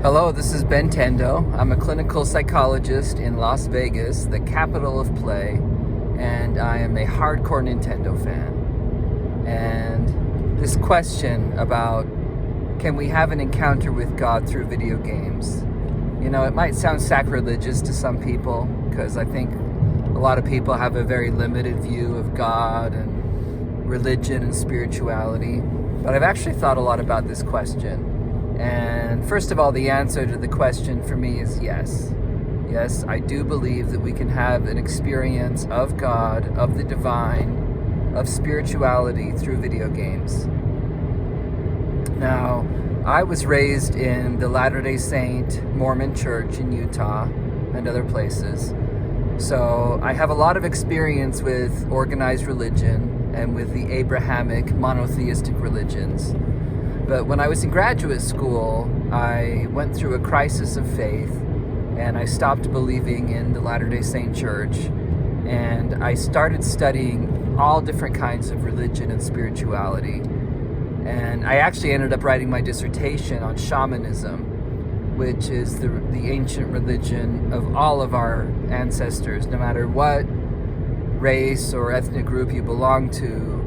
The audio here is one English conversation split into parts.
Hello, this is Ben Tendo. I'm a clinical psychologist in Las Vegas, the capital of play, and I am a hardcore Nintendo fan. And this question about can we have an encounter with God through video games? You know, it might sound sacrilegious to some people because I think a lot of people have a very limited view of God and religion and spirituality. But I've actually thought a lot about this question. And first of all, the answer to the question for me is yes. Yes, I do believe that we can have an experience of God, of the divine, of spirituality through video games. Now, I was raised in the Latter-day Saint Mormon Church in Utah and other places. So I have a lot of experience with organized religion and with the Abrahamic monotheistic religions. But when I was in graduate school, I went through a crisis of faith and I stopped believing in the Latter-day Saint Church, and I started studying all different kinds of religion and spirituality. And I actually ended up writing my dissertation on shamanism, which is the ancient religion of all of our ancestors, no matter what race or ethnic group you belong to.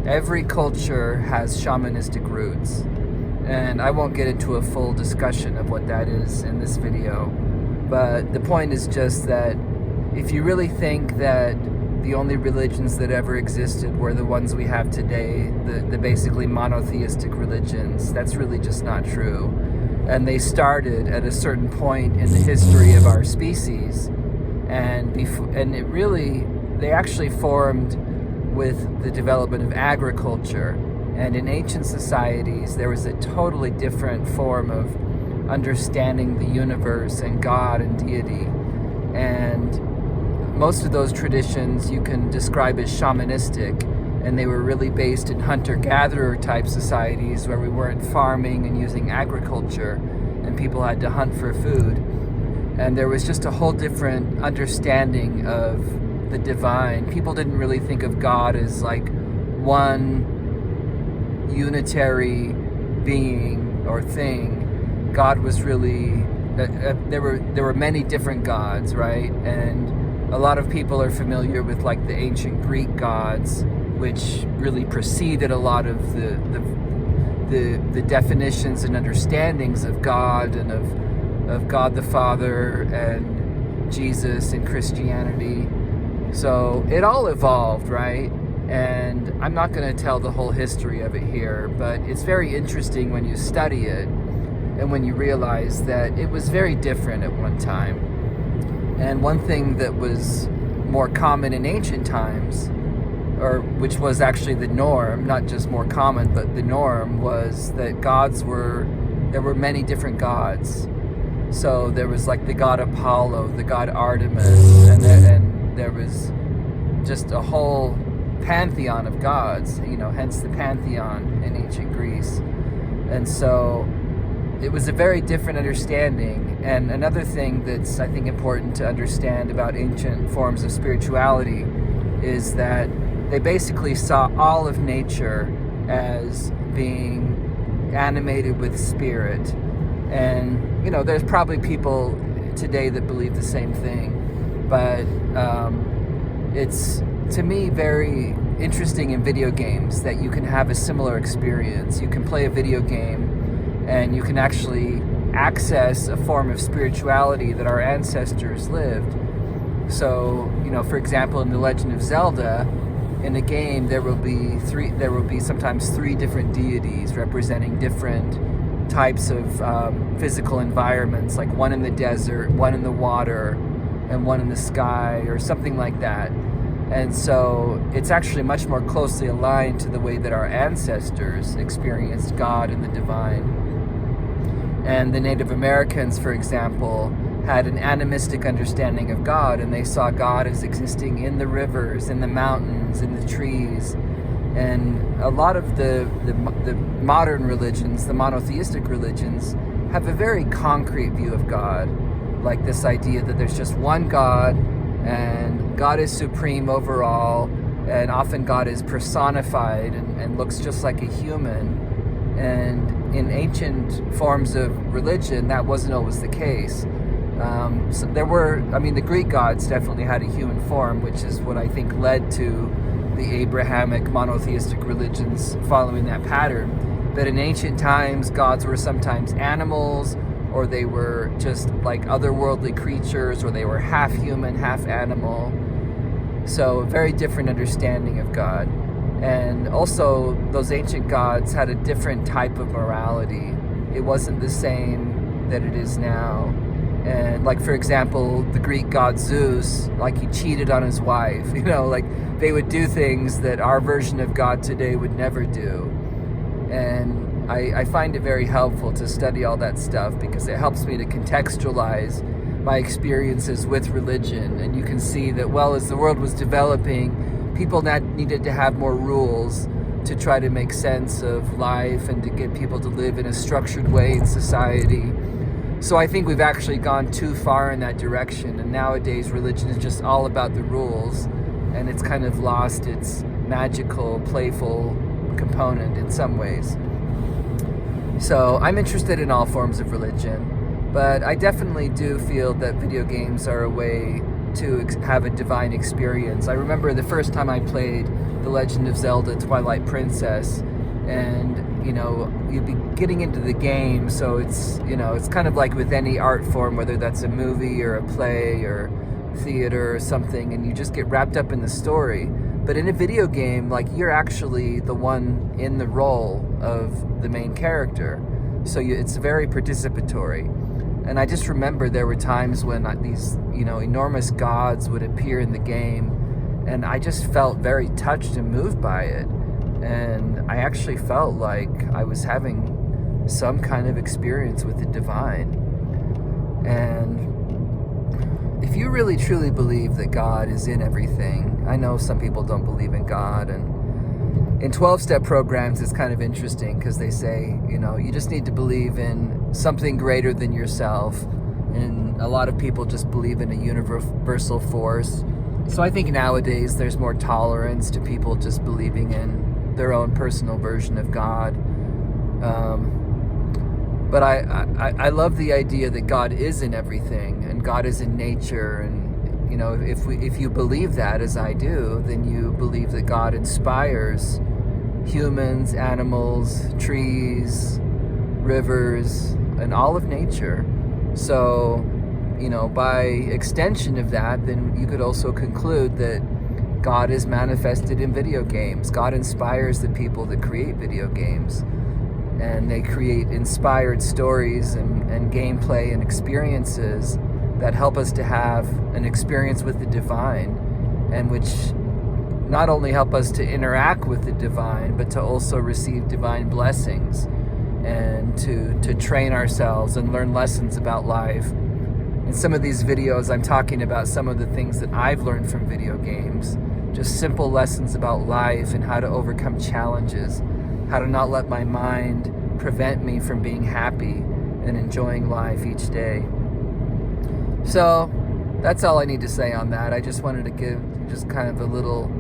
Every culture has shamanistic roots, and I won't get into a full discussion of what that is in this video, but the point is just that if you really think that the only religions that ever existed were the ones we have today, the basically monotheistic religions, that's really just not true. And they started at a certain point in the history of our species, and they actually formed with the development of agriculture. And in ancient societies, there was a totally different form of understanding the universe and God and deity. And most of those traditions you can describe as shamanistic, and they were really based in hunter-gatherer type societies where we weren't farming and using agriculture, and people had to hunt for food. And there was just a whole different understanding of the divine. People didn't really think of God as like one unitary being or thing. God was really there were many different gods, right? And a lot of people are familiar with like the ancient Greek gods, which really preceded a lot of the definitions and understandings of God and of God the Father and Jesus and Christianity. So it all evolved, right? And I'm not going to tell the whole history of it here, but it's very interesting when you study it and when you realize that it was very different at one time. And one thing that was more common in ancient times, or which was actually the norm, not just more common, but the norm, was that there were many different gods. So there was like the god Apollo, the god Artemis, and there was just a whole pantheon of gods, hence the pantheon in ancient Greece. And so it was a very different understanding. And another thing that's, I think, important to understand about ancient forms of spirituality is that they basically saw all of nature as being animated with spirit. And, there's probably people today that believe the same thing, but it's, to me, very interesting in video games that you can have a similar experience. You can play a video game and you can actually access a form of spirituality that our ancestors lived. So, for example, in The Legend of Zelda, in the game there will be sometimes three different deities representing different types of physical environments, like one in the desert, one in the water, and one in the sky, or something like that. And so it's actually much more closely aligned to the way that our ancestors experienced God and the divine. And the Native Americans, for example, had an animistic understanding of God, and they saw God as existing in the rivers, in the mountains, in the trees. And a lot of the modern religions, the monotheistic religions, have a very concrete view of God, like this idea that there's just one God, and God is supreme over all, and often God is personified and looks just like a human. And in ancient forms of religion, that wasn't always the case. So there were, the Greek gods definitely had a human form, which is what I think led to the Abrahamic monotheistic religions following that pattern. But in ancient times, gods were sometimes animals, or they were just like otherworldly creatures, or they were half human, half animal. So a very different understanding of God. And also, those ancient gods had a different type of morality. It wasn't the same that it is now. And like, for example, the Greek god Zeus, like, he cheated on his wife, like they would do things that our version of God today would never do. And I find it very helpful to study all that stuff, because it helps me to contextualize my experiences with religion. And you can see that, well, as the world was developing, people needed to have more rules to try to make sense of life and to get people to live in a structured way in society. So I think we've actually gone too far in that direction, and nowadays religion is just all about the rules, and it's kind of lost its magical, playful component in some ways. So I'm interested in all forms of religion, but I definitely do feel that video games are a way to have a divine experience. I remember the first time I played The Legend of Zelda Twilight Princess, and you'd be getting into the game, so it's kind of like with any art form, whether that's a movie or a play or theater or something, and you just get wrapped up in the story. But in a video game, like, you're actually the one in the role of the main character, so it's very participatory. And I just remember there were times when these enormous gods would appear in the game, and I just felt very touched and moved by it. And I actually felt like I was having some kind of experience with the divine. And if you really truly believe that God is in everything, I know some people don't believe in God, and in 12-step programs it's kind of interesting, because they say, you just need to believe in something greater than yourself, and a lot of people just believe in a universal force. So I think nowadays there's more tolerance to people just believing in their own personal version of God. But I love the idea that God is in everything, and God is in nature, and if you believe that, as I do, then you believe that God inspires humans, animals, trees, rivers, and all of nature. So, by extension of that, then you could also conclude that God is manifested in video games. God inspires the people that create video games, and they create inspired stories and gameplay and experiences that help us to have an experience with the divine, and which not only help us to interact with the divine, but to also receive divine blessings, and to train ourselves and learn lessons about life. In some of these videos, I'm talking about some of the things that I've learned from video games, just simple lessons about life and how to overcome challenges, how to not let my mind prevent me from being happy and enjoying life each day. So that's all I need to say on that. I just wanted to give just kind of a little,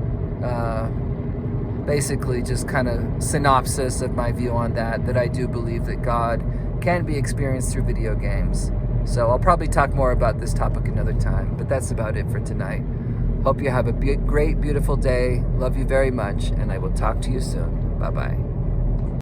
basically just kind of synopsis of my view on that I do believe that God can be experienced through video games. So I'll probably talk more about this topic another time, but that's about it for tonight. Hope you have a great, beautiful day. Love you very much, and I will talk to you soon. Bye-bye.